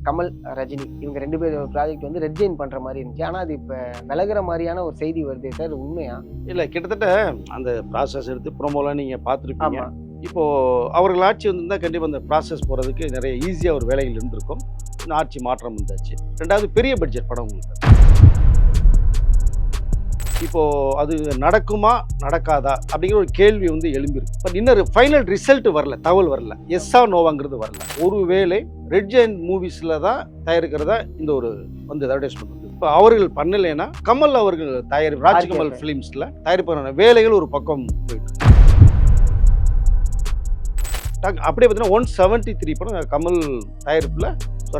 கமல், ரஜினி இவங்க 2 பேர் ப்ராஜெக்ட் வந்து ரெட் ஜெயின் பண்ற மாரி இருந்துச்சு. ஆனா அது இப்ப விலகுற மாரியான ஒரு செய்தி வருதே சார். உண்மையா? இல்ல கிட்டத்தட்ட அந்த ப்ராசஸ் எடுத்து ப்ரோமோலாம் நீங்க பார்த்துருப்பீங்க. ஆமா. இப்போ அவர்கள் ஆட்சி வந்திருந்தா கண்டிப்பா அந்த ப்ராசஸ் போறதுக்கு நிறைய ஈஸியா ஒரு வேலைகள் இருந்திருக்கும். இன்னும் ஆட்சி மாற்றம் வந்தாச்சு. 2வது பெரிய பட்ஜெட் படம் உங்களுக்கு. இப்போ அது நடக்குமா நடக்காதா அப்படிங்கிற ஒரு கேள்வி வந்து எழும்பிருக்கு. பட் இன்னொரு ஃபைனல் ரிசல்ட் வரல, தகவல் வரல. எஸ்ஸா நோவாங்கிறது வரல. ஒருவேளை ரெட் ஜெயின் மூவிஸ்ல தான் தயாரிக்கிறதா இந்த ஒரு வந்து அட்வர்டைஸ்மெண்ட் வந்து. இப்போ அவர்கள் பண்ணலைன்னா கமல் அவர்கள் ராஜ்கமல் ஃபிலிம்ஸ்ல தயாரிப்பான வேலைகள் ஒரு பக்கம் போயிட்டு அப்படியே பார்த்தீங்கன்னா 173 படம் கமல் தயாரிப்புல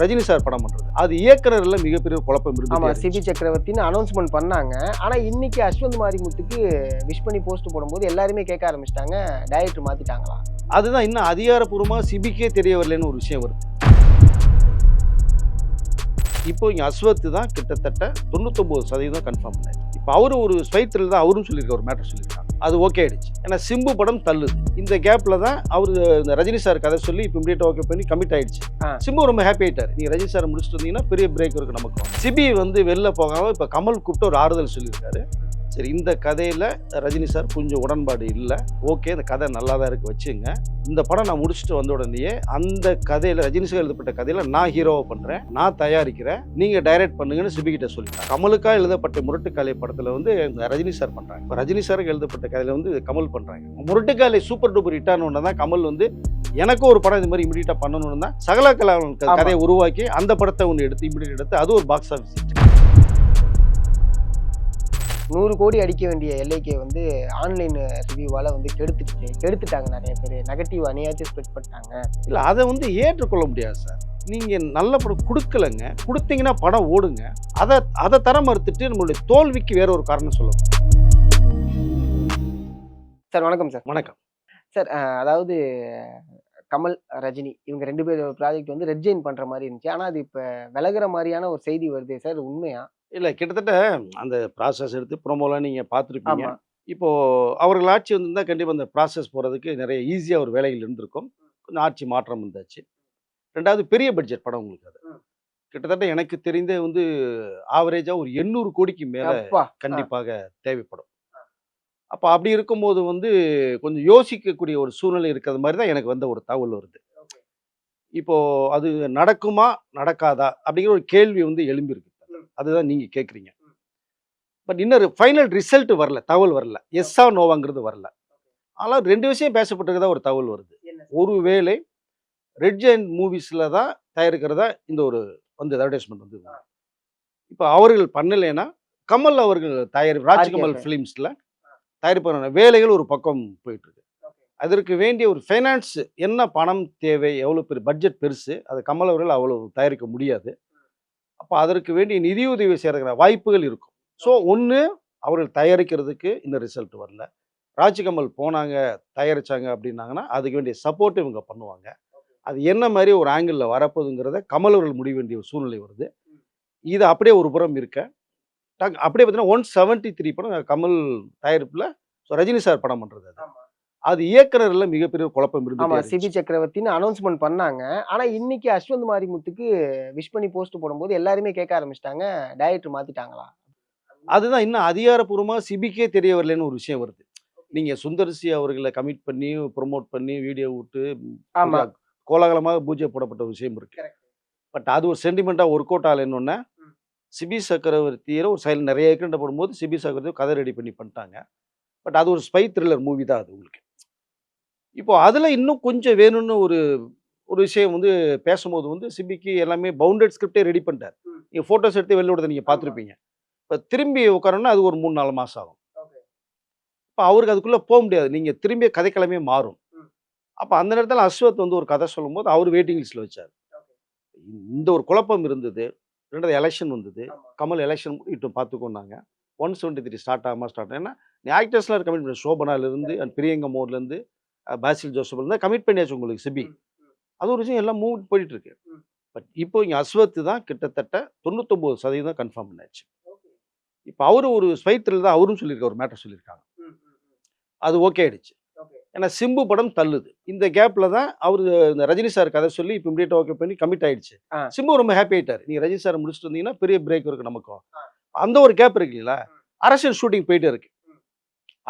ரஜினி சார் படம் பண்றது. அது இயக்குனர்ல மிகப்பெரிய குழப்பம் ஆமா, இருந்து சிபி சக்கரவர்த்தின்னு அனௌன்ஸ்மெண்ட் பண்ணாங்க. ஆனா இன்னைக்கு அஸ்வந்த் மாரிமுத்துக்கு விஷ் பண்ணி போஸ்ட் போடும்போது எல்லாருமே கேட்க ஆரம்பிச்சிட்டாங்க, டைரக்டர் மாத்திட்டாங்களா? அதுதான் இன்னும் அதிகாரப்பூர்வமா சிபிக்கே தெரிய வரலன்னு ஒரு விஷயம் வருது. இப்போ இங்க அஸ்வத் தான் கிட்டத்தட்ட 99% கன்ஃபார்ம் பண்ணாரு. இப்போ அவரு ஒரு ஸ்வைத்தில் தான் அவரும் சொல்லியிருக்காரு, ஒரு மேட்டர் சொல்லியிருக்காங்க. அது ஓகே ஆயிடுச்சு. ஏன்னா சிம்பு படம் தள்ளுது. இந்த கேப்ல தான் அவரு இந்த ரஜினி சார் கதை சொல்லி இப்போ இமீடியட் ஓகே பண்ணி கமிட் ஆயிடுச்சு. சிம்பு ரொம்ப ஹாப்பி ஆயிட்டாரு. நீங்க ரஜினி சார் முடிச்சுட்டு வந்தீங்கன்னா பெரிய பிரேக் இருக்கு நமக்கு. சிபி வந்து வெளில போகாம இப்போ கமல் கூப்பிட்டு ஒரு ஆறுதல் சொல்லியிருக்காரு. சரி, இந்த கதையில ரஜினி சார் கொஞ்சம் உடன்பாடு இல்லை, ஓகே இந்த கதை நல்லா தான் இருக்கு, வச்சுங்க. இந்த படம் நான் முடிச்சுட்டு வந்த உடனேயே அந்த கதையில ரஜினி சார் எழுதப்பட்ட கதையில நான் ஹீரோவை பண்றேன், நான் தயாரிக்கிறேன், நீங்க டைரக்ட் பண்ணுங்கன்னு சிபி கிட்ட சொல்லிட்டாங்க. கமலுக்கா எழுதப்பட்ட முரட்டுக்காலை படத்துல வந்து ரஜினி சார் பண்றாங்க. இப்போ ரஜினி சாருக்கு எழுதப்பட்ட கதையில வந்து கமல் பண்றாங்க. முரட்டுக்காலை சூப்பர் டூப்பர் ஹிட்டான உடனே தான் கமல் வந்து எனக்கும் ஒரு படம் இந்த மாதிரி இமீடியட்டா பண்ணணும்னு தான் சகல கலாவன் கதையை உருவாக்கி அந்த படத்தை ஒன்று எடுத்து இமீடியட் எடுத்து அது ஒரு பாக்ஸ் ஆஃபீஸ் 100 கோடி அடிக்க வேண்டிய எல்லைக்கே வந்து ஆன்லைன் ரிவ்யூவால வந்து கெடுத்துட்டாங்க. நிறைய பேர் நெகட்டிவ் அணியாச்சும் ஸ்ப்ரெட் பண்ணிட்டாங்க. இல்லை, அதை வந்து ஏற்றுக்கொள்ள முடியாது சார். நீங்கள் நல்ல படம் கொடுக்கலங்க, கொடுத்தீங்கன்னா படம் ஓடுங்க. அதை தர மறுத்துட்டு நம்மளுடைய தோல்விக்கு வேற ஒரு காரணம் சொல்லணும். சார் வணக்கம் சார். வணக்கம் சார். அதாவது கமல், ரஜினி இவங்க 2 பேர் ப்ராஜெக்ட் வந்து ரெட் ஜெயின் பண்ற மாதிரி இருந்துச்சு. ஆனா அது இப்ப விலகுற மாதிரியான ஒரு செய்தி வருதே சார். உண்மையா? இல்லை கிட்டத்தட்ட அந்த ப்ராசஸ் எடுத்து ப்ரோமோலாம் நீங்கள் பார்த்துருப்பீங்க. ஆமா. இப்போ அவர்கள் ஆட்சி வந்திருந்தா கண்டிப்பாக அந்த ப்ராசஸ் போகிறதுக்கு நிறைய ஈஸியாக ஒரு வேலைகள் இருந்திருக்கும். கொஞ்சம் ஆட்சி மாற்றம் வந்தாச்சு. 2வது பெரிய பட்ஜெட் படம் உங்களுக்கு. அது கிட்டத்தட்ட எனக்கு தெரிந்தே வந்து ஆவரேஜா ஒரு 800 கோடிக்கு மேல கண்டிப்பாக தேவைப்படும். அப்போ அப்படி இருக்கும்போது வந்து கொஞ்சம் யோசிக்கக்கூடிய ஒரு சூழ்நிலை இருக்கிறது மாதிரி தான் எனக்கு வந்த ஒரு தகவல் வருது. இப்போ அது நடக்குமா நடக்காதா அப்படிங்கிற ஒரு கேள்வி வந்து எழும்பியிருக்கு. அதுதான் நீங்க கேட்குறீங்க. பட் இன்னொரு ஃபைனல் ரிசல்ட் வரல, தகவல் வரல. எஸ்ஸா நோவாங்கிறது வரல. ஆனால் 2 விஷயம் பேசப்பட்டிருக்கதா ஒரு தகவல் வருது. ஒருவேளை ரெட் ஜெயின் மூவிஸ்ல தான் தயாரிக்கிறதா இந்த ஒரு வந்து அட்வர்டைஸ்மெண்ட் வந்து. இப்போ அவர்கள் பண்ணலைன்னா கமல் அவர்கள் ராஜ்கமல் ஃபிலிம்ஸ்ல தயாரிப்பான வேலைகள் ஒரு பக்கம் போயிட்டு இருக்கு. அதற்கு வேண்டிய ஒரு ஃபைனான்ஸ் என்ன பணம் தேவை, எவ்வளோ பெரிய பட்ஜெட் பெருசு, அது கமல் அவர்கள் அவ்வளவு தயாரிக்க முடியாது. அப்போ அதற்கு வேண்டிய நிதியுதவி செய்கிற வாய்ப்புகள் இருக்கும். ஸோ ஒன்று அவர்கள் தயாரிக்கிறதுக்கு இந்த ரிசல்ட் வரல. ராஜ்கமல் போனாங்க தயாரிச்சாங்க அப்படின்னாங்கன்னா அதுக்கு வேண்டிய சப்போர்ட் இவங்க பண்ணுவாங்க. அது என்ன மாதிரி ஒரு ஆங்கிளில் வரப்போகுதுங்கிறத கமல் அவர்கள் முடிய வேண்டிய ஒரு சூழ்நிலை வருது. இது அப்படியே ஒரு புறம் இருக்க அப்படியே பார்த்தீங்கன்னா 173 படம் கமல் தயாரிப்புல ரஜினி சார் படம் பண்றது. அது இயக்குனர்ல மிகப்பெரிய குழப்பம் இருந்து சிபி சக்கரவர்த்தின்னு அனௌன்ஸ்மெண்ட் பண்ணாங்க. ஆனா இன்னைக்கு அஸ்வந்த் மாரிமுத்துக்கு விஷ் பண்ணி போஸ்ட் போடும்போது எல்லாருமே கேட்க ஆரம்பிச்சிட்டாங்க, டைரக்டர் மாத்திட்டாங்களா? அதுதான் இன்னும் அதிகாரப்பூர்வமா சிபிக்கே தெரிய வரலன்னு ஒரு விஷயம் வருது. நீங்க சுந்தர்சி அவர்களை கமிட் பண்ணி ப்ரொமோட் பண்ணி வீடியோ விட்டு கோலாகலமாக பூஜை போடப்பட்ட விஷயம் இருக்கு. பட் அது ஒரு சென்டிமெண்டா ஒர்க் அவுட் ஆகலன்னு சிபி சக்கரவர்த்தியை ஒரு சைல் நிறைய ஏற்கனவே போடும்போது சிபி சக்கரவர்த்தி கதை ரெடி பண்ணிட்டாங்க. பட் அது ஒரு ஸ்பை த்ரில்லர் மூவி தான் அது உங்களுக்கு. இப்போ அதில் இன்னும் கொஞ்சம் வேணும்னு ஒரு விஷயம் வந்து பேசும்போது வந்து சிபிக்கு எல்லாமே பவுண்டட் ஸ்கிரிப்டே ரெடி பண்ணிட்டார். நீங்கள் ஃபோட்டோஸ் எடுத்து வெளில விடுறதை நீங்கள் பார்த்துருப்பீங்க. இப்போ திரும்பி உட்காரணும்னா அது ஒரு 3-4 மாதம் ஆகும். இப்போ அவருக்கு அதுக்குள்ளே போக முடியாது. நீங்கள் திரும்பி கதைக்கிழமையே மாறும். அப்போ அந்த நேரத்தில் அஸ்வத் வந்து ஒரு கதை சொல்லும்போது அவர் வெயிட்டிங் லிஸ்ட்டில் வச்சார். இந்த ஒரு குழப்பம் இருந்தது. 2வது எலெக்ஷன் வந்தது. கமல் எலெக்ஷன் இப்போ பார்த்துக்கோன்னாங்க. 173 ஸ்டார்ட் ஏன்னா நீ ஆக்டர்ஸ்லாம் இருக்க கமிட் பண்ணி சோபனாலேருந்து அண்ட் பிரியங்கா மோர்லேருந்து பாசில் ஜோசப்ல இருந்தால் கமிட் பண்ணியாச்சு உங்களுக்கு சிபி. அது ஒரு விஷயம் எல்லாம் மூவ் போயிட்டு இருக்கு. பட் இப்போ இங்கே அஸ்வத் தான் கிட்டத்தட்ட 99% கன்ஃபார்ம் பண்ணியாச்சு. இப்போ அவரு ஒரு ஸ்வைத்தில் தான் அவரும் சொல்லியிருக்காரு, ஒரு மேட்டர் சொல்லியிருக்காங்க. அது ஓகே ஆயிடுச்சு. ஏன்னா சிம்பு படம் தள்ளுது. இந்த கேப்ல தான் அவரு இந்த ரஜினி சார் கதை சொல்லி இப்போ இமிடியேட்டா ஓகே பண்ணி கமிட் ஆயிடுச்சு. ஆ. சிம்பு ரொம்ப ஹாப்பி ஆயிட்டாரு. நீங்க ரஜினி சார் முடிச்சுட்டு வந்தீங்கன்னா பெரிய பிரேக் இருக்கு நமக்கும். அந்த ஒரு கேப் இருக்கு இல்லைங்களா? அரசியல் ஷூட்டிங் போயிட்டே இருக்கு.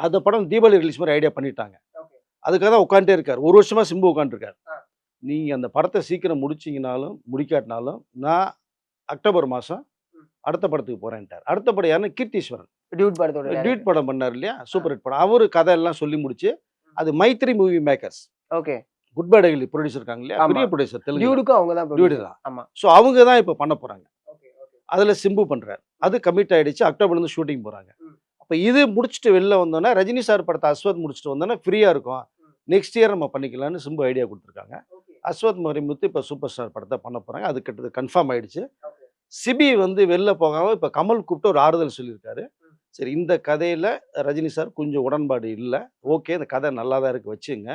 அந்த படம் தீபாவளி ரிலீஸ் மாதிரி ஐடியா பண்ணிட்டாங்க. அதுக்காக தான் உட்காந்துட்டே இருக்காரு. ஒரு வருஷமா சிம்பு உட்காந்துருக்காரு. நீங்க அந்த படத்தை சீக்கிரம் முடிச்சீங்கனாலும் முடிக்காட்டினாலும் நான் அக்டோபர் மாசம் அடுத்த படத்துக்கு போறேன்ட்டார். அடுத்த படம் யாருன்னா கீர்த்தீஸ்வரன். டியூட் படத்தோட டியூட் படம் பண்ணார் இல்லையா? சூப்பர் ஹிட் படம். அவரு கதை எல்லாம் சொல்லி முடிச்சு அது Mythri movie makers. Okay. Good bye daily producer இருக்காங்க இல்லையா? ஆமா. பெரிய ப்ரொடியூசர் தெலுங்கு. டியூடுக்கும் அவங்க தான் டியூட் producer. தான். ஆமா. ஸோ அவங்க தான் இப்போ பண்ண போறாங்க. அதுல சிம்பு பண்றாரு. அது கமிட் ஆயிடுச்சு. அக்டோபர்ல இருந்து ஷூட்டிங் போறாங்க. அப்ப இது முடிச்சுட்டு வெளில வந்தோன்னா ரஜினி சார் படத்தை அஸ்வத் முடிச்சுட்டு வந்தோன்னா ஃப்ரீயா இருக்கும். நெக்ஸ்ட் இயர் நம்ம பண்ணிக்கலாம்னு சிம்பு ஐடியா கொடுத்துருக்காங்க. அஸ்வத் மரிமுத்து இப்போ சூப்பர் ஸ்டார் படத்தை பண்ண போறாங்க. அது கிட்டத்தட்ட கன்ஃபார்ம் ஆயிடுச்சு. சிபி வந்து வெளில போகாம இப்போ கமல் கூப்பிட்டு ஒரு ஆறுதல் சொல்லியிருக்காரு. சரி இந்த கதையில ரஜினி சார் கொஞ்சம் உடன்பாடு இல்ல. ஓகே இந்த கதை நல்லா தான் இருக்கு வச்சுங்க.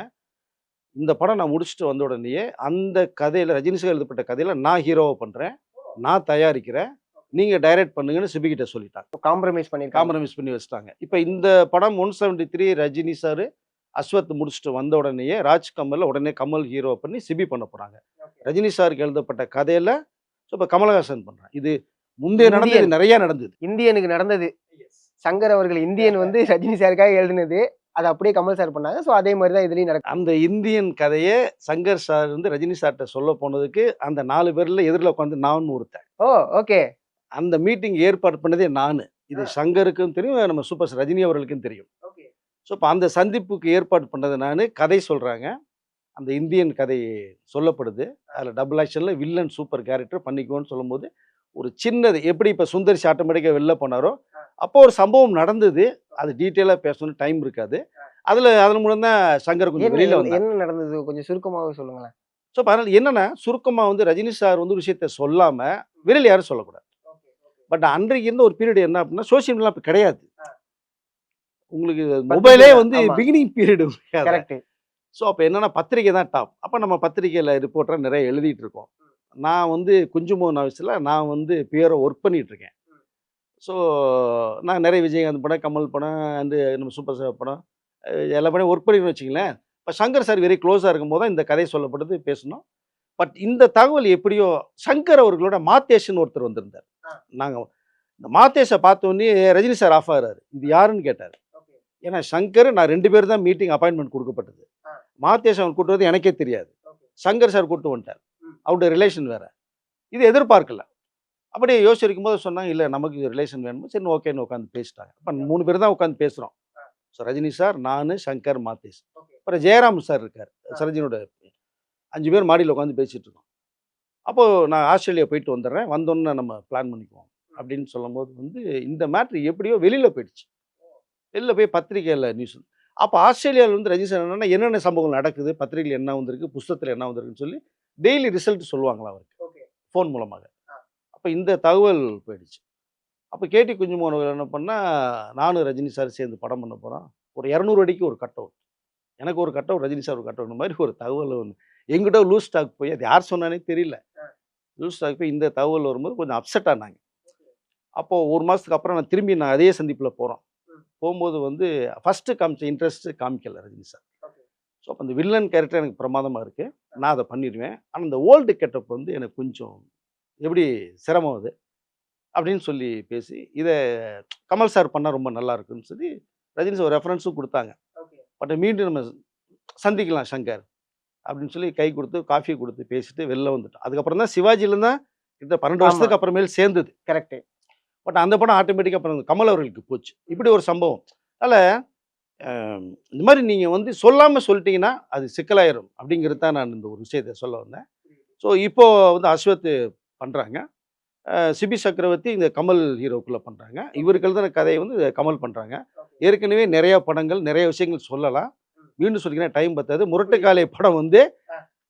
இந்த படம் நான் முடிச்சுட்டு வந்த உடனேயே அந்த கதையில ரஜினி சார் எழுதப்பட்ட கதையில நான் ஹீரோவா பண்றேன். நான் தயாரிக்கிறேன். நீங்க டைரக்ட் பண்ணுங்கன்னு சிபி கிட்ட சொல்லிட்டாங்க. காம்ப்ரமைஸ் பண்ணிருக்காங்க. காம்ப்ரமைஸ் பண்ணி வச்சுட்டாங்க. இப்போ இந்த படம் 173 ரஜினி சார் அஸ்வத் முடிச்சுட்டு வந்த உடனேயே ராஜ் கமல்ல உடனே கமல் ஹீரோ பண்ணி சிபி பண்ண போறாங்க. ரஜினி சாருக்கு எழுதப்பட்ட கதையில இப்போ கமலஹாசன் பண்றாங்க. இது முந்தைய நடந்தது இந்தியன். நிறைய நடந்தது. இந்தியனுக்கு நடந்தது. சங்கர் அவர்கள் இந்தியன் வந்து ரஜினி சாருக்காக எழுதினது. அதை அப்படியே கமல் சார் பண்ணாங்க. ஸோ அதே மாதிரி தான் இதுலயும் நடக்கும். அந்த இந்தியன் கதையை சங்கர் சார் வந்து ரஜினி சார்கிட்ட சொல்ல போனதுக்கு அந்த 4 பேர்ல எதிரில் உட்காந்து நான் ஒருத்தன். ஓ ஓகே. அந்த மீட்டிங் ஏற்பாடு பண்ணதே நானு. இது சங்கருக்கும் தெரியும், நம்ம சூப்பர் ஸ்டார் ரஜினி அவர்களுக்கும் தெரியும். ஸோ இப்போ அந்த சந்திப்புக்கு ஏற்பாடு பண்ணது நானு. கதை சொல்றாங்க. அந்த இந்தியன் கதை சொல்லப்படுது. அதில் டபுள் ஆக்ஷனில் வில்லன் சூப்பர் கேரக்டர் பண்ணிக்குவோன்னு சொல்லும்போது ஒரு சின்னது எப்படி இப்போ சுந்தரிசி ஆட்டோமேட்டிக்காக வெளில போனாரோ அப்போ ஒரு சம்பவம் நடந்தது. அது டீட்டெயிலாக பேசணும்னு டைம் இருக்காது. அதன் மூலம் தான் சங்கர் கொஞ்சம் வெளியில் வந்தார். என்ன நடந்தது கொஞ்சம் சுருக்கமாகவே சொல்லுங்களேன். ஸோ அதனால் என்னன்னா சுருக்கமாக வந்து ரஜினி சார் வந்து ஒரு விஷயத்த சொல்லாமல் வெளியில் யாரும் சொல்லக்கூடாது. பட் அன்றைக்கு இருந்த ஒரு பீரியட் என்ன அப்படின்னா சோசியல் மீடியா இப்போ கிடையாது. உங்களுக்கு மொபைலே வந்து பிகினிங் பீரியடு. கரெக்ட். ஸோ அப்போ என்னன்னா பத்திரிக்கை தான் டாப். அப்போ நம்ம பத்திரிக்கையில் ரிப்போர்ட்டராக நிறைய எழுதிட்டு இருக்கோம். நான் வந்து குஞ்சுமோகன் ஆஃபீஸில் நான் வந்து பியரோ ஒர்க் பண்ணிட்டு இருக்கேன். ஸோ நான் நிறைய விஜயகாந்த் படம், கமல் படம், அண்டு நம்ம சூப்பர் ஸ்டார் படம் எல்லா படம் ஒர்க் பண்ணின்னு வச்சிங்களேன். இப்போ சங்கர் சார் வெரி க்ளோஸாக இருக்கும்போது தான் இந்த கதை சொல்லப்படுது பேசணும். பட் இந்த தகவல் எப்படியோ சங்கர் அவர்களோட மாத்தேஷன் ஒருத்தர் வந்திருந்தார். நாங்கள் இந்த மாத்தேஷை பார்த்தோன்னே ரஜினி சார் ஆஃப் ஆகிறாரு. இது யாருன்னு கேட்டார். ஏன்னா சங்கர் நான் 2 பேர் தான் மீட்டிங் அப்பாயின்மெண்ட் கொடுக்கப்பட்டது. மாத்தேஷ் அவன் கூட்டுறது எனக்கே தெரியாது. சங்கர் சார் கூட்டு வந்துட்டார். அவருடைய ரிலேஷன் வேற. இது எதிர்பார்க்கல. அப்படியே யோசிச்சிருக்கும் போது சொன்னாங்க இல்லை நமக்கு ரிலேஷன் வேணும். சரி ஓகேன்னு உட்காந்து பேசிட்டாங்க. இப்போ 3 பேர் தான் உட்காந்து பேசுகிறோம். ஸோ ரஜினி சார், நான், சங்கர், மாத்தேஷ். அப்புறம் ஜெயராம் சார் இருக்கார். சரோஜினியோட 5 பேர் மாடியில் உட்காந்து பேசிகிட்டு இருக்கோம். அப்போது நான் ஆஸ்திரேலியா போயிட்டு வந்துடுறேன். வந்தோன்னே நம்ம பிளான் பண்ணிக்குவோம் அப்படின்னு சொல்லும்போது வந்து இந்த மேட்ரு எப்படியோ வெளியில் போயிடுச்சு. வெளியில் போய் பத்திரிகையில் நியூஸ். அப்போ ஆஸ்திரேலியாவில் வந்து ரஜினி சார் என்னென்ன சம்பவங்கள் நடக்குது, பத்திரிகையில் என்ன வந்திருக்கு, புஸ்தகத்தில் என்ன வந்திருக்குன்னு சொல்லி டெய்லி ரிசல்ட் சொல்லுவாங்களா அவருக்கு ஃபோன் மூலமாக. அப்போ இந்த தகவல் போயிடுச்சு. அப்போ கேடி குஞ்சுமோகன் என்ன பண்ணால் நானும் ரஜினி சார் சேர்ந்து படம் பண்ண போகிறோம். ஒரு 200 அடிக்கு ஒரு கட் அவுட், எனக்கு ஒரு கட் அவுட், ரஜினி சார் ஒரு கட் அவுட் மாதிரி ஒரு தகவல் ஒன்று எங்கிட்ட லூஸ் ஸ்டாக் போய் அது யார் சொன்னானே தெரியல. லூஸ் ஸ்டாக் போய் இந்த தகவல் வரும்போது கொஞ்சம் அப்செட் ஆனாங்க. அப்போது 1 மாதத்துக்கு அப்புறம் நான் திரும்பி அதே சந்திப்பில் போகிறோம். போகும்போது வந்து ஃபஸ்ட்டு காமிச்ச இன்ட்ரெஸ்ட்டு காமிக்கல ரஜினி சார். ஸோ அப்போ அந்த வில்லன் கேரக்டர் எனக்கு பிரமாதமாக இருக்குது, நான் அதை பண்ணிடுவேன். ஆனால் இந்த ஓல்டு கெட்டப் வந்து எனக்கு கொஞ்சம் எப்படி சிரமம் அது அப்படின்னு சொல்லி பேசி இதை கமல் சார் பண்ணால் ரொம்ப நல்லா இருக்குன்னு சொல்லி ரஜினி சார் ஒரு ரெஃபரன்ஸும் கொடுத்தாங்க. பட் மீண்டும் நம்ம சந்திக்கலாம் சங்கர் அப்படின்னு சொல்லி கை கொடுத்து காஃபி கொடுத்து பேசிட்டு வெளில வந்துட்டோம். அதுக்கப்புறம் தான் சிவாஜியில தான் கிட்ட 12 வருஷத்துக்கு அப்புறமேல் சேர்ந்தது. கரெக்ட். பட் அந்த படம் ஆட்டோமேட்டிக்காக அப்புறம் கமல் அவர்களுக்கு போச்சு. இப்படி ஒரு சம்பவம். அதனால் இந்த மாதிரி நீங்கள் வந்து சொல்லாமல் சொல்லிட்டீங்கன்னா அது சிக்கலாயிரும் அப்படிங்கிறது தான் நான் இந்த ஒரு விஷயத்தை சொல்ல வந்தேன். ஸோ இப்போது வந்து அஸ்வத் பண்ணுறாங்க. சிபி சக்கரவர்த்தி இந்த கமல் ஹீரோக்குள்ளே பண்ணுறாங்க. இவருக்கு எழுதின கதையை வந்து கமல் பண்ணுறாங்க. ஏற்கனவே நிறையா படங்கள் நிறைய விஷயங்கள் சொல்லலாம். மீண்டும் சொல்லிக்கிறேன், டைம் பத்தாது. முரட்டுக்காலை படம் வந்து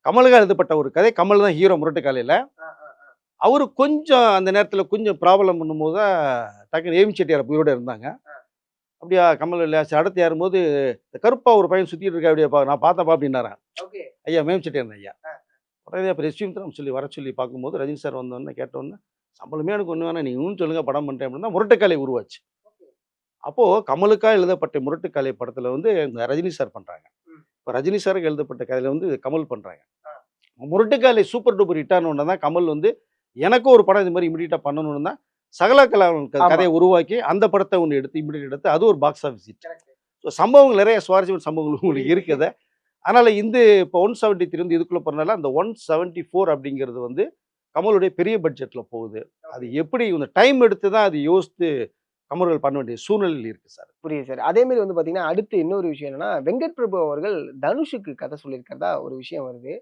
கமலுக்கு எழுதப்பட்ட ஒரு கதை. கமல் தான் ஹீரோ முரட்டுக்காலையில். அவரு கொஞ்சம் அந்த நேரத்தில் கொஞ்சம் ப்ராப்ளம் பண்ணும்போது தான் டக்குன்னு ஏமி செட்டியார் உயிரோட இருந்தாங்க. அப்படியா கமல் இல்லையா, சரி அடுத்து ஏறும்போது இந்த கருப்பா ஒரு பையன் சுற்றிட்டு இருக்கா அப்படியே நான் பார்த்தப்பா அப்படின்னாரன். ஐயா மேம் செட்டியார் ஐயா. உடனே அப்போ ரெஸ்யூம் தான் சொல்லி வர சொல்லி பார்க்கும்போது ரஜினி சார் வந்தோடனே கேட்டோன்னே சம்பளமே எனக்கு ஒன்று வேணாம், நீங்கள் இன்னும் சொல்லுங்கள் படம் பண்ணுறேன் அப்படின்னா முரட்டுக்காலை உருவாச்சு. அப்போது கமலுக்கா எழுதப்பட்ட முரட்டுக்காலை படத்தில் வந்து இந்த ரஜினி சார் பண்ணுறாங்க. இப்போ ரஜினி சாருக்கு எழுதப்பட்ட கதையில வந்து கமல் பண்ணுறாங்க. முரட்டுக்காலை சூப்பர் டூப்பர் ஹிட் ஆன உடனே தான் கமல் வந்து எனக்கும் ஒரு படம் இது மாதிரி இமிடியேட்டாக பண்ணணும்னு தான் சகல கலாவன் ஆமா. கதையை உருவாக்கி அந்த படத்தை ஒன்று எடுத்து இமிடியேட் எடுத்து அது ஒரு பாக்ஸ் ஆஃபீஸ் ஹிட். ஸோ சம்பவங்கள் நிறைய சுவாரஸ்யமான சம்பவங்கள் உங்களுக்கு இருக்குது. அதனால் இந்த இப்போ 173 வந்து இதுக்குள்ளே போகிறனால அந்த 174 அப்படிங்கிறது வந்து கமலுடைய பெரிய பட்ஜெட்டில் போகுது. அது எப்படி இந்த டைம் எடுத்து தான் அது யோசித்து கமல்கள் பண்ண வேண்டிய சூழ்நிலையில் இருக்குது சார். புரியுது சார். அதே மாரி வந்து பார்த்தீங்கன்னா, அடுத்து இன்னொரு விஷயம் என்னன்னா, வெங்கட் பிரபு அவர்கள் தனுஷுக்கு கதை சொல்லியிருக்கிறதா ஒரு விஷயம் வருது.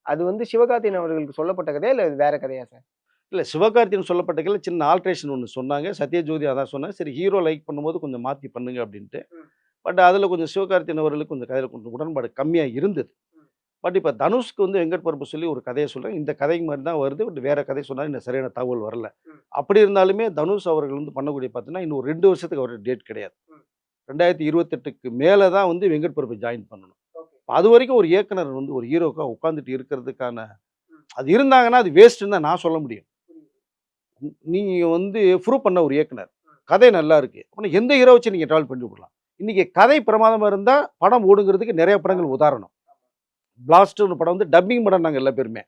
அது வந்து சிவகார்த்திகேயன் அவர்களுக்கு சொல்லப்பட்ட கதையா? இல்ல வேற கதையா சார்? இல்லை சிவகார்த்திகேயன் சொல்லப்பட்ட கதையில சின்ன ஆல்ட்ரேஷன் ஒன்று சொன்னாங்க. சத்யஜோதி அதான் சொன்னாங்க. சரி ஹீரோ லைக் பண்ணும்போது கொஞ்சம் மாற்றி பண்ணுங்க அப்படின்ட்டு. பட் அதில் கொஞ்சம் சிவகார்த்திகேயன் அவர்களுக்கு கொஞ்சம் கதையில் கொஞ்சம் உடன்பாடு கம்மியாக இருந்தது. பட் இப்போ தனுஷ்க்கு வந்து வெங்கட் பிரபு சொல்லி ஒரு கதையை சொல்கிறாங்க. இந்த கதை மாதிரி தான் வருது. பட் வேற கதை சொன்னாங்க. இன்னும் சரியான தகவல் வரல. அப்படி இருந்தாலுமே தனுஷ் அவர்கள் வந்து பண்ணக்கூடிய பார்த்தீங்கன்னா, இன்னும் 2 வருஷத்துக்கு அவருக்கு டேட் கிடையாது. 2028க்கு மேலே தான் வந்து வெங்கட் பிரபு ஜாயின் பண்ணணும். அது வரைக்கும் ஒரு இயக்குனர் வந்து ஒரு ஹீரோக்கா உட்காந்துட்டு இருக்கிறதுக்கான அது இருந்தாங்கன்னா அது வேஸ்ட்டுன்னு தான் நான் சொல்ல முடியும். நீங்க வந்து ப்ரூவ் பண்ண ஒரு இயக்குனர். கதை நல்லா இருக்கு. அப்ப எந்த ஹீரோ வச்சு நீங்க ட்ராவல் பண்ணி விடலாம். இன்னைக்கு கதை பிரமாதமா இருந்தா படம் ஓடுங்கிறதுக்கு நிறைய படங்கள் உதாரணம். பிளாஸ்ட்னு படம் வந்து டப்பிங் படம் நாங்க எல்லா பேருமே.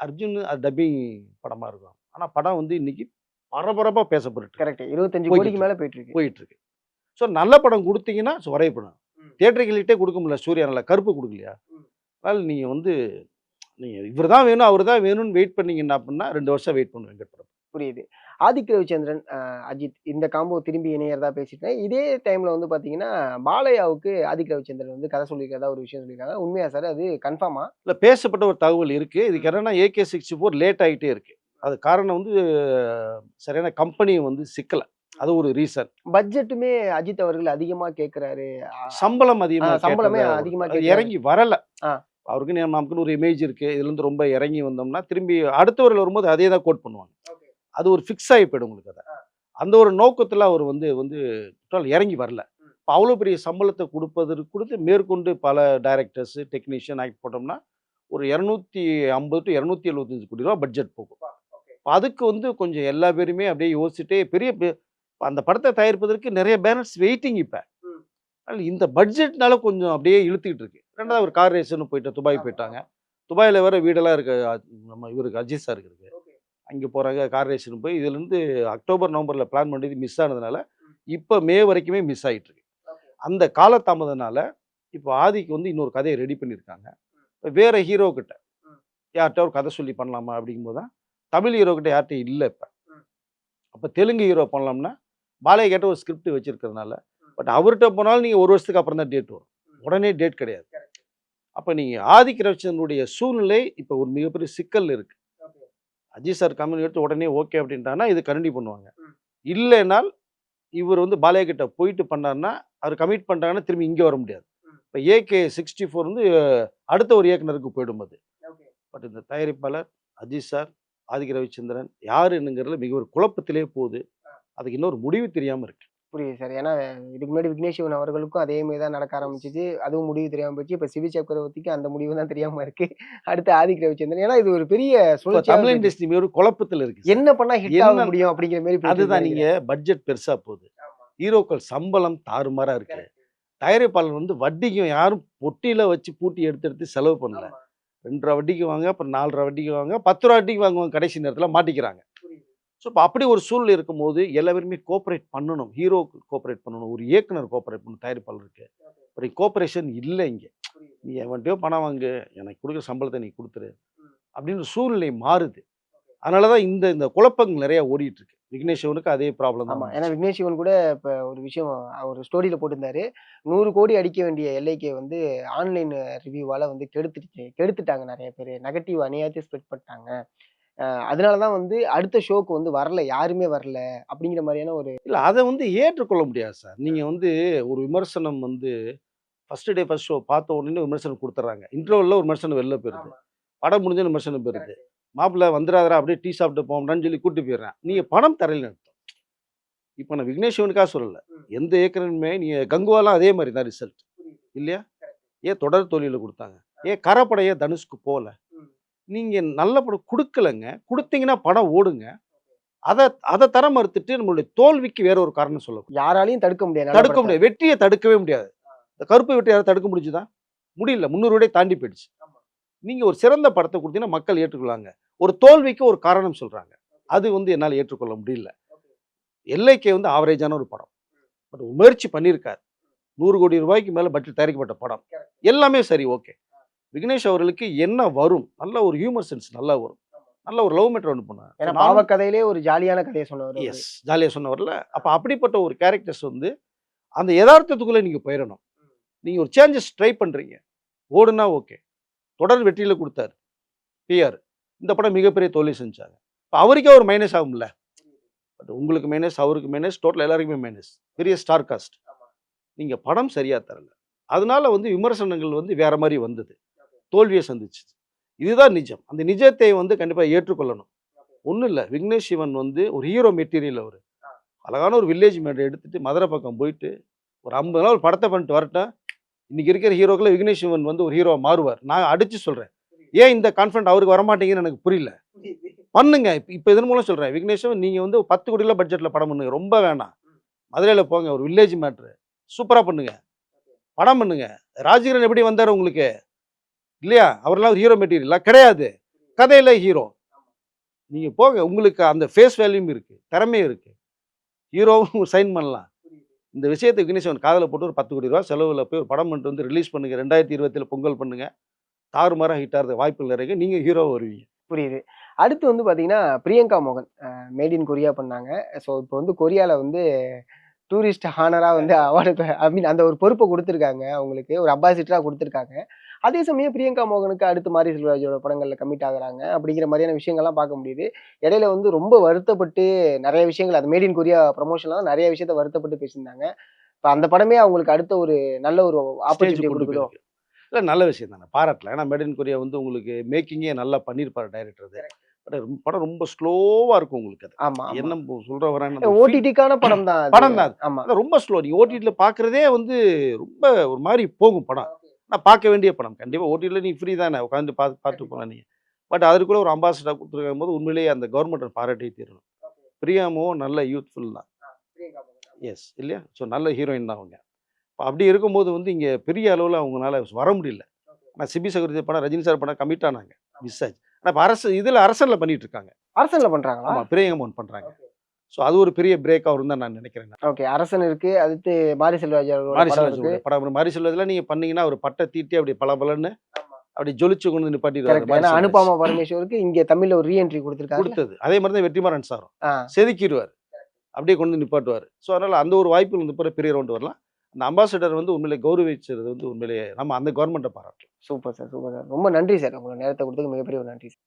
அர்ஜுன் அது டப்பிங் படமா இருக்கும். ஆனா படம் வந்து இன்னைக்கு பரபரப்பா பேசப்பட்டு கரெக்ட். 25 போய்க்கிட்டு கோடிக்கு மேல போயிட்டு இருக்கு. போயிட்டு இருக்கு. ஸோ நல்ல படம் குடுத்தீங்கன்னா வரைய படம். தியேட்டர்களுக்கே கொடுக்க முடியல. சூர்யா நல்லா கருப்பு குடுக்கலையா? அதனால நீங்க வந்து நீங்க இவர் தான் வேணும், அவர் தான் வேணும்னு வெயிட் பண்ணீங்கன்னா அப்படின்னா 2 வருஷம் வெயிட் பண்ணுவேன் வெங்கட் பிரபு. புரியுது. ஆதிக் ரவிச்சந்திரன், அஜித் இந்த காம்போ திரும்பி இணையறதா பேசிட்டேன். இதே டைம்ல வந்து பார்த்தீங்கன்னா, பாலையாவுக்கு ஆதிக் ரவிச்சந்திரன் வந்து கதை சொல்லியிருக்கிறதா ஒரு விஷயம் சொல்லியிருக்காங்க. உண்மையா சார்? அது கன்ஃபார்மா? இல்ல பேசப்பட்ட ஒரு தகவல் இருக்கு. இதுக்கு என்னன்னா AK-64 லேட் ஆயிட்டே இருக்கு. அது காரணம் வந்து சரியான கம்பெனி வந்து சிக்கல. அது ஒரு ரீசன். பட்ஜெட்டுமே அஜித் அவர்கள் அதிகமா கேட்கிறாரு. சம்பளம் அதிகமா சம்பளமே கேட்டதா அதிகமா அது கேட்கிறாரு. இறங்கி வரல. ஆ. அவருக்குன்னு நமக்குன்னு ஒரு இமேஜ் இருக்கு. இதுலேருந்து ரொம்ப இறங்கி வந்தோம்னா, திரும்பி அடுத்தவர்கள் வரும்போது அதே தான் கோட் பண்ணுவாங்க. அது ஒரு ஃபிக்ஸ் ஆகி போயிடும் உங்களுக்கு அது. அந்த ஒரு நோக்கத்துல அவர் வந்து வந்து இறங்கி வரல. இப்ப அவ்வளோ பெரிய சம்பளத்த குடுத்து மேற்கொண்டு பல டைரக்டர்ஸ், டெக்னீஷியன் ஆக்ட் போட்டோம்னா, ஒரு 250 டூ 275 கோடி ரூபா பட்ஜெட் போகும். இப்ப அதுக்கு வந்து கொஞ்சம் எல்லா பேருமே அப்படியே யோசிச்சுட்டே அந்த படத்த தயாரிப்பதற்கு நிறைய பேனர்ஸ் வெயிட்டிங் இப்ப. அதனால இந்த பட்ஜெட்னால கொஞ்சம் அப்படியே இழுத்துக்கிட்டு இருக்கு. 2வது ஒரு கார் ரேஸ்ன்னு போயிட்டு துபாய் போயிட்டாங்க. துபாயில வேற வீடெல்லாம் இருக்கு. நம்ம இவருக்கு அஜித் சாருக்கு இருக்கு. அங்கே போறாங்க கார் ரேஸ்ன்னு போய் இதுலேருந்து அக்டோபர், நவம்பர்ல பிளான் பண்ணது மிஸ் ஆனதுனால, இப்ப மே வரைக்குமே மிஸ் ஆயிட்டு இருக்கு. அந்த காலதாமதனால இப்போ ஆதிக்கு வந்து இன்னொரு கதைய ரெடி பண்ணியிருக்காங்க. வேற ஹீரோ கிட்ட யார்ட்ட ஒரு கதை சொல்லி பண்ணலாமா அப்படிங்கும்போது தான் தமிழ் ஹீரோ கிட்ட யார்ட்டயும் இல்ல இப்ப. அப்ப தெலுங்கு ஹீரோ பண்ணலாம்னா, பாலையா கிட்ட ஒரு ஸ்கிரிப்ட் வச்சிருக்கிறதுனால, பட் அவர்ட்ட போனாலும் நீங்க 1 வருஷத்துக்கு அப்புறம் தான் டேட் வரும். உடனே டேட் கிடையாது. அப்ப நீங்க ஆதிக் ரவிச்சந்திரனுடைய சூழ்நிலை இப்ப ஒரு மிகப்பெரிய சிக்கல் இருக்கு. அஜித் சார் கம்பெனி எடுத்து உடனே ஓகே அப்படின்ட்டாங்கன்னா, இது கண்டினியூ பண்ணுவாங்க. இல்லைனால் இவர் வந்து பாலையா கிட்ட போயிட்டு பண்ணாருன்னா, அவர் கமிட் பண்ணிட்டாங்கன்னா திரும்பி இங்க வர முடியாது. இப்ப AK-64 வந்து அடுத்த ஒரு இயக்குனருக்கு போயிடும் அது. பட் இந்த தயாரிப்பாளர் அஜித் சார், ஆதிக் ரவிச்சந்திரன் யாருன்னுங்கிறதுல மிக ஒரு குழப்பத்திலே போகுது. அதுக்கு இன்னொரு முடிவு தெரியாம இருக்கு. புரியுது சார். ஏன்னா இதுக்கு முன்னாடி விக்னேஷ் சிவன் அவர்களுக்கும் அதே மாரி தான் நடக்க ஆரம்பிச்சுச்சு. அதுவும் முடிவு தெரியாம போச்சு. இப்ப சிவி சக்கரவர்த்திக்கு அந்த முடிவு தான் தெரியாம இருக்கு. அடுத்து ஆதிக் ரவிச்சந்திரன். ஏன்னா இது ஒரு பெரிய இப்ப சுழற்சியா தமிழ் போயிட்டு இண்டஸ்ட்ரி ஒரு குழப்பத்துல இருக்கு சார். என்ன பண்ணா ஹிட் ஆக என்ன முடியும் அப்படிங்கிற மாரி போயிட்டு அதுதான் இருக்குன்னு நீங்க நினைக்கிறேன். பட்ஜெட் பெருசா போகுது. ஹீரோக்கள் சம்பளம் தாறுமாறா இருக்கு. தயாரிப்பாளர் வந்து வட்டிக்கும் யாரும் பொட்டியில வச்சு பூட்டி எடுத்து எடுத்து செலவு பண்ணல. 2 வட்டிக்கு வாங்க, அப்புறம் 4 வட்டிக்கு வாங்க, 10 வட்டிக்கு வாங்குவாங்க கடைசி நேரத்துல மாட்டிக்கிறாங்க. ஸோ இப்போ அப்படி ஒரு சூழ்நிலை இருக்கும்போது எல்லா பேருமே கோஆப்பரேட் பண்ணணும். ஹீரோக்கு கோஆப்பரேட் பண்ணணும். ஒரு இயக்குனர் கோஆப்பரேட் பண்ணணும் தயாரிப்பாளருக்கு. ஒரு கோஆப்பரேஷன் இல்ல இங்க. நீ எவன்ட்டயோ பணம் வாங்கு, எனக்கு குடுக்குற சம்பளத்த நீ குடுத்துரு. அப்படின்னு சூழ்நிலை மாறுது. அதனால தான் இந்த இந்த குழப்பங்கள் நிறைய ஓடிட்டு இருக்கு. விக்னேஷ் சிவனுக்கு அதே ப்ராப்ளம் தான் ஆமா. ஏன்னா வந்துச்சு. விக்னேஷ் சிவன் கூட இப்ப ஒரு விஷயம் ஒரு ஸ்டோரியில போட்டிருந்தாரு. 100 கோடி அடிக்க வேண்டிய எல்லைக்கு வந்து ஆன்லைன் ரிவ்யூவால வந்து கெடுத்துட்டாங்க நெறைய பேரு. நெகட்டிவ் அநியாயத்த ஸ்ப்ரெட் பண்ணிட்டாங்க. அதனால தான் வந்து அடுத்த ஷோக்கு வந்து வரல. யாருமே வரல. அப்படிங்கிற மாரியான ஒரு இல்ல அத வந்து ஏற்றுக்கொள்ள முடியாது சார். நீங்க வந்து ஒரு விமர்சனம் வந்து ஃபர்ஸ்ட் டே ஃபர்ஸ்ட் ஷோ பார்த்த உடனே விமர்சனம் குடுத்துர்றாங்க. இன்டர்வல்ல ஒரு விமர்சனம் வெளில போயிருது. ஆமா. படம் முடிஞ்ச விமர்சனம் போயிருது. மாப்பிள வந்துராதடா அப்படியே டீ சாப்பிட்டு போம்டான்னு சொல்லி கூட்டு போயிடுறேன். நீங்க பணம் தரலைன்னு அர்த்தம். இப்ப நான் விக்னேஷ் சிவனுக்காக சொல்லல. எந்த இயக்குனருமே நீங்க கங்குவாலாம் அதே மாரி தான் ரிசல்ட். இல்லையா? ஏன் தொடர் தோல்வியில குடுத்தாங்க? ஏன் கரப்பட ஏன் தனுஷ்க்கு போல? நீங்க நல்ல படம் குடுக்கலங்க. குடுத்தீங்கன்னா படம் ஓடுங்க. அதை அதை தர மறுத்துட்டு நம்மளுடைய தோல்விக்கு வேற ஒரு காரணம் சொல்லக்கூடாது. யாராலையும் தடுக்க முடியாது நல்ல தடுக்க படத்தை. முடியாது, வெற்றியை தடுக்கவே முடியாது. இந்த கருப்பு வெற்றி யாரை தடுக்க முடிஞ்சுதா? முடியல. 300 கோடியை தாண்டி போயிடுச்சு. நீங்க ஒரு சிறந்த படத்தை கொடுத்தீங்கன்னா மக்கள் ஏற்றுக்கொள்ளாங்க. ஒரு தோல்விக்கு ஒரு காரணம் சொல்றாங்க. அது வந்து என்னால ஏற்றுக்கொள்ள முடியல. எல்லைக்கே வந்து ஆவரேஜான ஒரு படம். பட் முயற்சி பண்ணியிருக்காரு. 100 கோடி ரூபாய்க்கு மேல பட்ஜெட் தயாரிக்கப்பட்ட படம். எல்லாமே சரி, ஓகே. விக்னேஷ் அவர்களுக்கு என்ன வரும்? நல்ல ஒரு ஹியூமர் சென்ஸ் நல்லா வரும். நல்ல ஒரு லவ் மேட்டர் ஒன்று பண்ணார். ஏன்னா பாவ கதையிலே ஒரு ஜாலியான கதையை சொன்னவர் அவரு. எஸ், ஜாலியா சொன்னவர்ல. அப்ப அப்படிப்பட்ட ஒரு கேரக்டர்ஸ் வந்து அந்த யதார்த்தத்துக்குள்ள நீங்க போயிடணும். நீங்க ஒரு சேஞ்சஸ் ட்ரை பண்றீங்க. ஓடுனா ஓகே. தொடர் வெற்றியில கொடுத்தாரு பிஆர். இந்த படம் மிகப்பெரிய தோல்வி செஞ்சாங்க. இப்ப அவருக்கே ஒரு மைனஸ் ஆகும்ல. பட் உங்களுக்கு மைனஸ், அவருக்கு மைனஸ், டோட்டல் எல்லாருக்குமே மைனஸ். பெரிய ஸ்டார் காஸ்ட். நீங்க படம் சரியா தரல. அதனால வந்து விமர்சனங்கள் வந்து வேற மாதிரி வந்தது. தோல்வியை சந்திச்சு. இதுதான் நிஜம். அந்த நிஜத்தை வந்து கண்டிப்பா ஏற்றுக்கொள்ளணும். ஒன்றும் இல்லை, விக்னேஷ் சிவன் வந்து ஒரு ஹீரோ மெட்டீரியல். அவர் அழகான ஒரு வில்லேஜ் மேடை எடுத்துட்டு மதுரை பக்கம் போயிட்டு ஒரு 50 நாள் ஒரு படத்தை பண்ணிட்டு வரட்டும். இன்னைக்கு இருக்கிற ஹீரோக்களை விக்னேஷ் சிவன் வந்து ஒரு ஹீரோவா மாறுவார். நான் அடிச்சு சொல்றேன். ஏன் இந்த கான்ஃபிடன்ட் அவருக்கு வரமாட்டேங்குன்னு எனக்கு புரியல. பண்ணுங்க. இப்போ இதன் மூலம் சொல்றேன், விக்னேஷ் சிவன் நீங்க வந்து 10 கோடி பட்ஜெட்ல படம் பண்ணுங்க. ரொம்ப வேணாம். மதுரையில போங்க, ஒரு வில்லேஜ் மேட்ரு சூப்பரா பண்ணுங்க. படம் பண்ணுங்க. ராஜகிரண் எப்படி வந்தாரு உங்களுக்கு? இல்லையா? அவரெல்லாம் ஒரு ஹீரோ மெட்டீரியலா கிடையாது. கதையில ஹீரோ. நீங்க போங்க. உங்களுக்கு அந்த ஃபேஸ் வேல்யூம் இருக்கு, திறமையும் இருக்கு. ஹீரோவும் சைன் பண்ணலாம். இந்த விஷயத்தை விக்னேஷ் சிவன் காதல போட்டு ஒரு 10 கோடி ரூபா செலவுல போய் ஒரு படம் பண்ணிட்டு வந்து ரிலீஸ் பண்ணுங்க. 2020 பொங்கல் பண்ணுங்க. தாறுமாறா ஹிட் ஆகிறது வாய்ப்புகள் நிறைய. நீங்க ஹீரோவா வருவீங்க. புரியுது. அடுத்து வந்து பாத்தீங்கன்னா பிரியங்கா மோகன் மேட் இன் கொரியா பண்ணாங்க. ஸோ இப்போ வந்து கொரியால வந்து டூரிஸ்ட் ஹானரா வந்து அவார்டு ஐ மீன் அந்த ஒரு பொறுப்பை கொடுத்துருக்காங்க. அவங்களுக்கு ஒரு அம்பாசிடரா கொடுத்துருக்காங்க. அதே சமயம் பிரியங்கா மோகனுக்கு அடுத்து மாரி செல்வராஜோட படங்கள்ல கமிட் ஆகுறாங்க அப்படிங்கிற மாதிரியான விஷயங்கள்லாம் பார்க்க முடியுது. இடையில வந்து ரொம்ப வருத்தப்பட்டு நிறைய விஷயங்கள் அது மேட் இன் கொரியா ப்ரமோஷன்லாம் நிறைய விஷயத்த வருத்தப்பட்டு பேசியிருந்தாங்க. இப்போ அந்த படமே அவங்களுக்கு அடுத்த ஒரு நல்ல ஒரு ஸ்டேஜ் ஆப்பர்ச்சுனிட்டி கொண்டு கொடுக்குதோ? போயிருக்கு. இல்ல, நல்ல விஷயம் தானே, பாராட்டலாம். ஏன்னா மேட் இன் கொரியா வந்து உங்களுக்கு மேக்கிங்கே நல்லா பண்ணியிருப்பாரு டைரக்டர். அது படம் ரொம்ப ஸ்லோவா இருக்கும் உங்களுக்கு. அது ஆமா, ஆமா. என்ன சொல்ற வரேன்னு ஓடிடிக்கான படம் தான் அது. படம் தான் அது. ஆமா. அதான் ரொம்ப ஸ்லோ. நீங்க ஓடிடில பார்க்குறதே வந்து ரொம்ப ஒரு மாதிரி போகும் படம். நான் பார்க்க வேண்டிய படம். கண்டிப்பா ஓடிடில நீ ஃப்ரீ தானே. உட்காந்து பார்த்துட்டு போலாம் நீங்க. பட் அதுக்குள்ள ஒரு அம்பாசிடரா கொடுத்துருக்கும் போது உண்மையிலேயே அந்த கவர்மெண்ட்டை பாராட்டி தீரணும். பிரியாவும் நல்ல யூத்ஃபுல் தான். எஸ், இல்லையா? ஸோ நல்ல ஹீரோயின் தான் அவங்க. இப்ப அப்படி இருக்கும்போது வந்து இங்க பெரிய அளவுல அவங்கனால வர முடியல. ஆனா சிபி சக்கரவர்த்தி படம், ரஜினி சார் படம் கமிட் ஆனாங்க. மிஸ் ஆச்சு. ஆனா இப்ப அரசன்ல பண்ணிட்டு இருக்காங்க. அரசன்ல பண்றாங்களா? ஆமா, பிரியங்கமோகன் பண்றாங்க. ஸோ அது ஒரு பெரிய பிரேக் ஆகும்னு தான் நான் நினைக்கிறேன். ஓகே. அரசன் இருக்கு. அடுத்து மாரி செல்வராஜ் அவர்களோட மாரி படம் இருக்கு. செல்வராஜ் படம் மாரி செல்வராஜ்ல நீங்க பண்ணீங்கன்னா ஒரு பட்டை தீட்டி அப்படி பளபளன்னு அப்படி ஜொலிச்சு கொண்டு நிப்பாட்டிடுவாரு. கரெக்ட். மாரி ஏன்னா செல்வராஜ் அனுபமா பரமேஸ்வருக்கு இங்க தமிழ்ல ஒரு ரீஎன்ட்ரி கொடுத்திருக்காங்க. கொடுத்தது. அதே மாதிரி தான் வெற்றிமாறன் சாரும் ஆ. செதுக்கிடுவார். அப்படியே கொண்டு நிப்பாட்டுவார். ஸோ அதனால அந்த ஒரு வாய்ப்பு வந்து பிறகு பெரிய ரவுண்ட் வரலாம். அந்த அம்பாசிடர் வந்து உண்மையிலே கௌரவிச்சது வந்து உண்மையிலேயே நம்ம அந்த கவர்மெண்ட்டை பாராட்டலாம். Super sir, super sir. ரொம்ப நன்றி சார். உங்களோட நேரத்த கொடுத்ததுக்கு மிகப்பெரிய ஒரு நன்றி சார்.